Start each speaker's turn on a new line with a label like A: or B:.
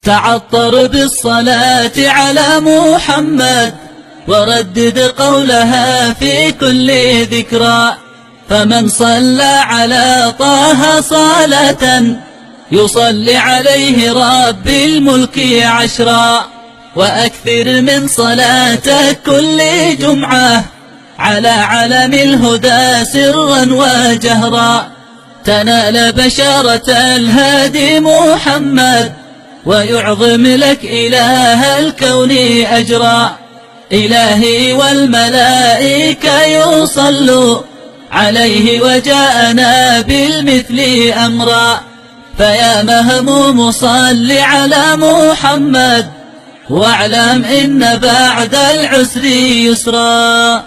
A: تعطر بالصلاة على محمد وردد قولها في كل ذكرى، فمن صلى على طه صلاة يصلي عليه رب الملك عشرا. وأكثر من صلاتك كل جمعة على علم الهدى سرا وجهرا، تنال بشارة الهادي محمد ويعظم لك إله الكون أجرا. إلهي والملائكة يصلوا عليه وجاءنا بالمثل أمرا، فيا مهموم صل على محمد واعلم إن بعد العسر يسرا.